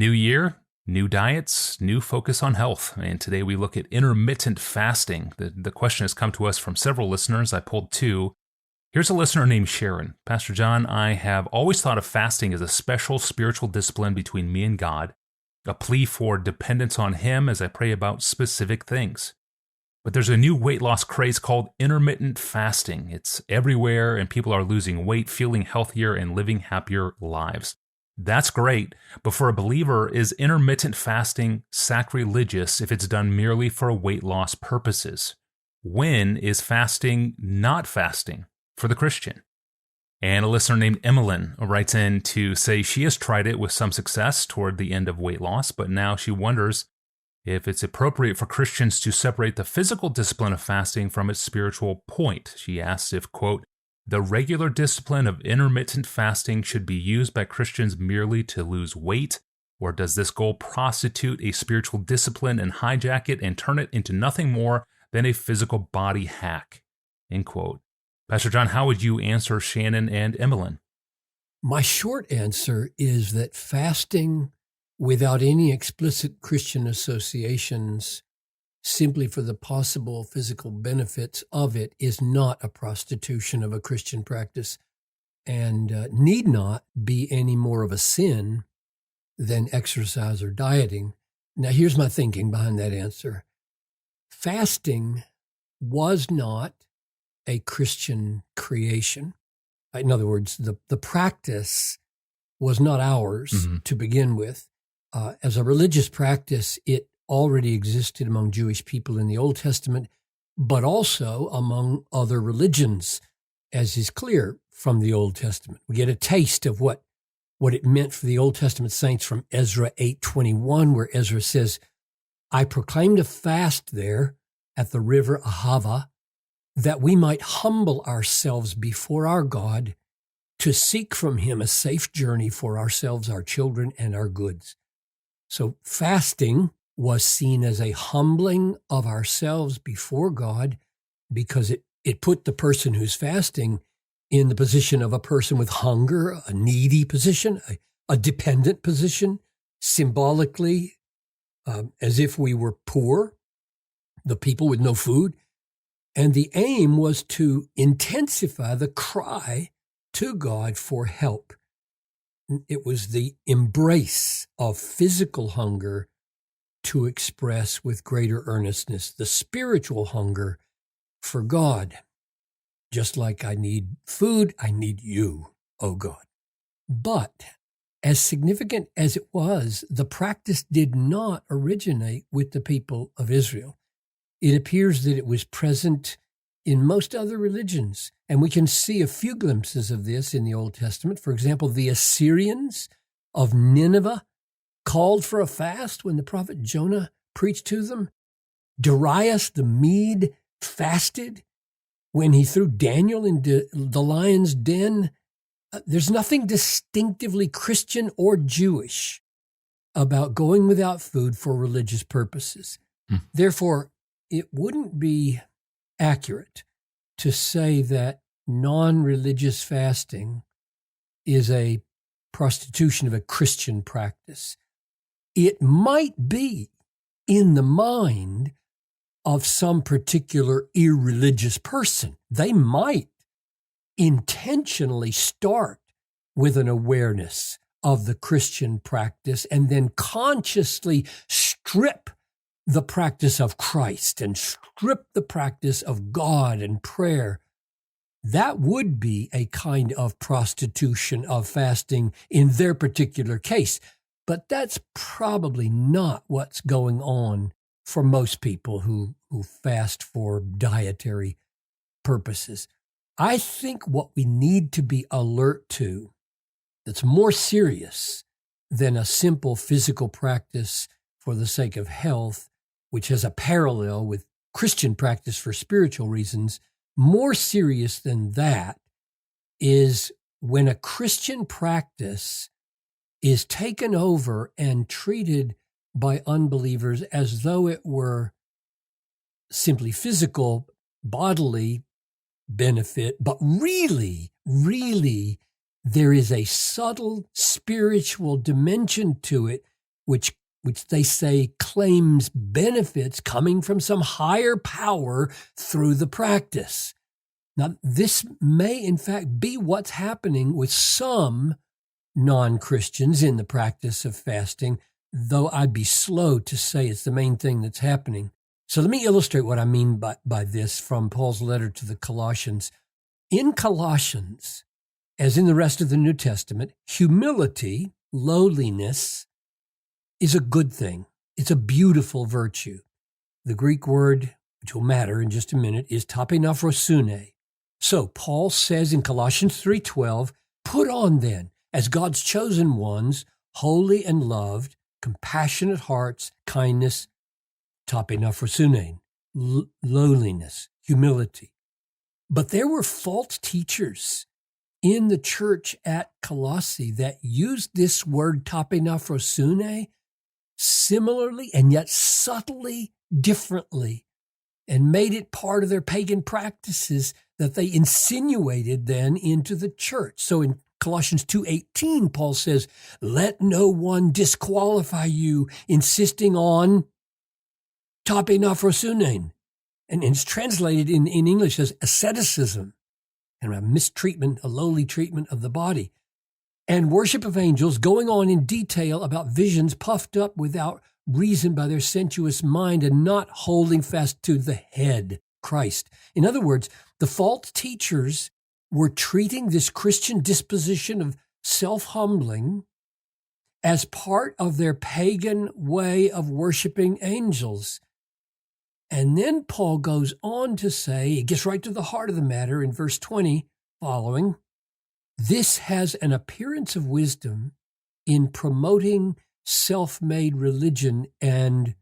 New year, new diets, new focus on health. And today we look at intermittent fasting. The question has come to us from several listeners. I pulled two. Here's a listener named Sharon. Pastor John, I have always thought of fasting as a special spiritual discipline between me and God, a plea for dependence on Him as I pray about specific things. But there's a new weight loss craze called intermittent fasting. It's everywhere, and people are losing weight, feeling healthier, and living happier lives. That's great, but for a believer, is intermittent fasting sacrilegious if it's done merely for weight loss purposes? When is fasting not fasting for the Christian? And a listener named Emmeline writes in to say she has tried it with some success toward the end of weight loss, but now she wonders if it's appropriate for Christians to separate the physical discipline of fasting from its spiritual point. She asks if, quote, the regular discipline of intermittent fasting should be used by Christians merely to lose weight, or does this goal prostitute a spiritual discipline and hijack it and turn it into nothing more than a physical body hack? End quote. Pastor John, how would you answer Shannon and Emmeline? My short answer is that fasting without any explicit Christian associations, simply for the possible physical benefits of it, is not a prostitution of a Christian practice and need not be any more of a sin than exercise or dieting. Now, here's my thinking behind that answer. Fasting was not a Christian creation. In other words, the practice was not ours to begin with. As a religious practice, it already existed among Jewish people in the Old Testament, but also among other religions, as is clear from the Old Testament. We get a taste of what it meant for the Old Testament saints from Ezra 8:21, where Ezra says, I proclaimed a fast there at the river Ahava, that we might humble ourselves before our God to seek from Him a safe journey for ourselves, our children, and our goods. So fasting was seen as a humbling of ourselves before God because it put the person who's fasting in the position of a person with hunger, a needy position, a dependent position, symbolically, as if we were poor, the people with no food. And the aim was to intensify the cry to God for help. It was the embrace of physical hunger to express with greater earnestness the spiritual hunger for God. Just like I need food, I need you, oh God. But as significant as it was, the practice did not originate with the people of Israel. It appears that it was present in most other religions, and we can see a few glimpses of this in the Old Testament. For example, the Assyrians of Nineveh called for a fast when the prophet Jonah preached to them. Darius the Mede fasted when he threw Daniel into the lion's den. There's nothing distinctively Christian or Jewish about going without food for religious purposes. Therefore, it wouldn't be accurate to say that non-religious fasting is a prostitution of a Christian practice. It might be in the mind of some particular irreligious person. They might intentionally start with an awareness of the Christian practice and then consciously strip the practice of Christ and strip the practice of God and prayer. That would be a kind of prostitution of fasting in their particular case. But that's probably not what's going on for most people who fast for dietary purposes. I think what we need to be alert to that's more serious than a simple physical practice for the sake of health, which has a parallel with Christian practice for spiritual reasons, more serious than that is when a Christian practice is taken over and treated by unbelievers as though it were simply physical, bodily benefit, but really, there is a subtle spiritual dimension to it which they say claims benefits coming from some higher power through the practice. Now, this may in fact be what's happening with some non-Christians in the practice of fasting, though I'd be slow to say it's the main thing that's happening. So let me illustrate what I mean by this from Paul's letter to the Colossians. In Colossians, as in the rest of the New Testament, humility, lowliness, is a good thing. It's a beautiful virtue. The Greek word, which will matter in just a minute, is tapinaphrosune. So Paul says in Colossians 3:12, put on then, as God's chosen ones, holy and loved, compassionate hearts, kindness, tapinaphrosune, lowliness, humility. But there were false teachers in the church at Colossae that used this word tapinaphrosune similarly and yet subtly differently, and made it part of their pagan practices that they insinuated then into the church. So in Colossians 2:18, Paul says, let no one disqualify you, insisting on tapinaphrosune. And it's translated in English as asceticism, and a mistreatment, a lowly treatment of the body. And worship of angels, going on in detail about visions puffed up without reason by their sensuous mind and not holding fast to the head, Christ. In other words, the false teachers were treating this Christian disposition of self-humbling as part of their pagan way of worshiping angels. And then Paul goes on to say, he gets right to the heart of the matter in verse 20 following, this has an appearance of wisdom in promoting self-made religion and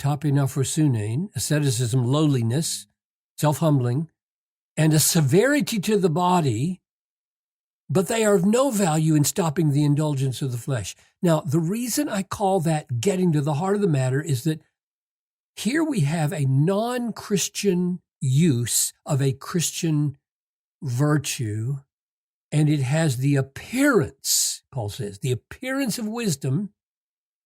tapinaphrosune, asceticism, lowliness, self-humbling, and a severity to the body, but they are of no value in stopping the indulgence of the flesh. Now, the reason I call that getting to the heart of the matter is that here we have a non-Christian use of a Christian virtue, and it has the appearance, Paul says, the appearance of wisdom,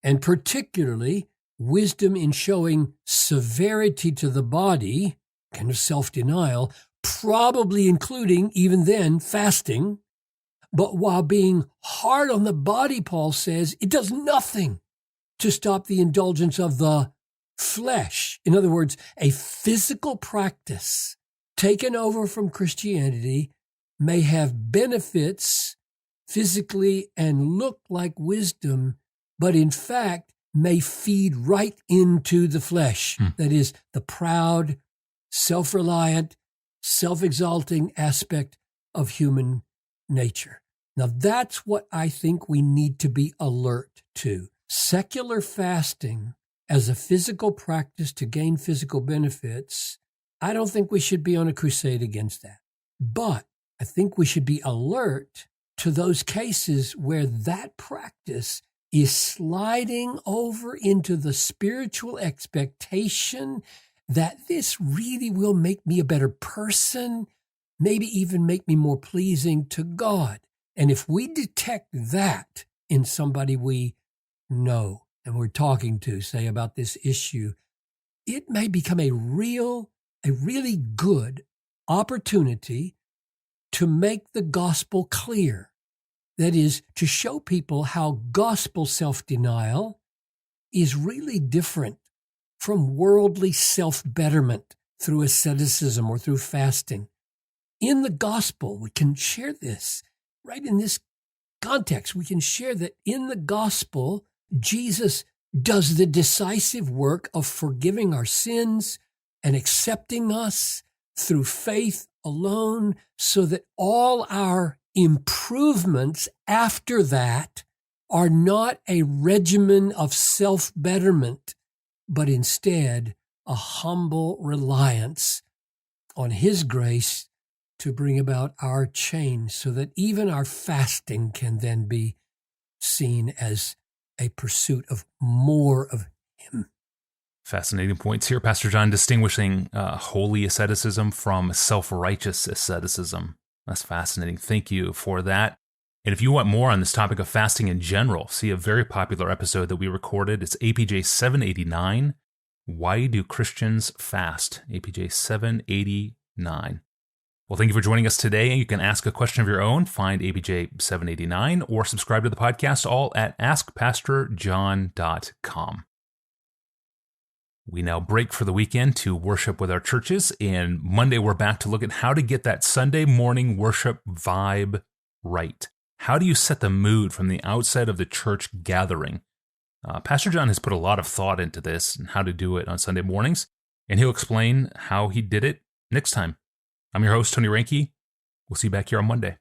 and particularly wisdom in showing severity to the body, kind of self-denial, probably including, even then, fasting. But while being hard on the body, Paul says, it does nothing to stop the indulgence of the flesh. In other words, a physical practice taken over from Christianity may have benefits physically and look like wisdom, but in fact may feed right into the flesh. That is, the proud, self-reliant, self-exalting aspect of human nature. Now, that's what I think we need to be alert to. Secular fasting as a physical practice to gain physical benefits, I don't think we should be on a crusade against that. But I think we should be alert to those cases where that practice is sliding over into the spiritual expectation that this really will make me a better person, maybe even make me more pleasing to God. And if we detect that in somebody we know and we're talking to, say, about this issue, it may become a really good opportunity to make the gospel clear. That is, to show people how gospel self-denial is really different from worldly self-betterment through asceticism or through fasting. In the gospel, we can share this. Right in this context, we can share that in the gospel, Jesus does the decisive work of forgiving our sins and accepting us through faith alone, so that all our improvements after that are not a regimen of self-betterment, but instead a humble reliance on His grace to bring about our change, so that even our fasting can then be seen as a pursuit of more of Him. Fascinating points here, Pastor John, distinguishing holy asceticism from self-righteous asceticism. That's fascinating. Thank you for that. And if you want more on this topic of fasting in general, see a very popular episode that we recorded. It's APJ 789, Why Do Christians Fast? APJ 789. Well, thank you for joining us today. You can ask a question of your own, find APJ 789, or subscribe to the podcast, all at askpastorjohn.com. We now break for the weekend to worship with our churches, and Monday we're back to look at how to get that Sunday morning worship vibe right. How do you set the mood from the outset of the church gathering? Pastor John has put a lot of thought into this and how to do it on Sunday mornings, and he'll explain how he did it next time. I'm your host, Tony Reinke. We'll see you back here on Monday.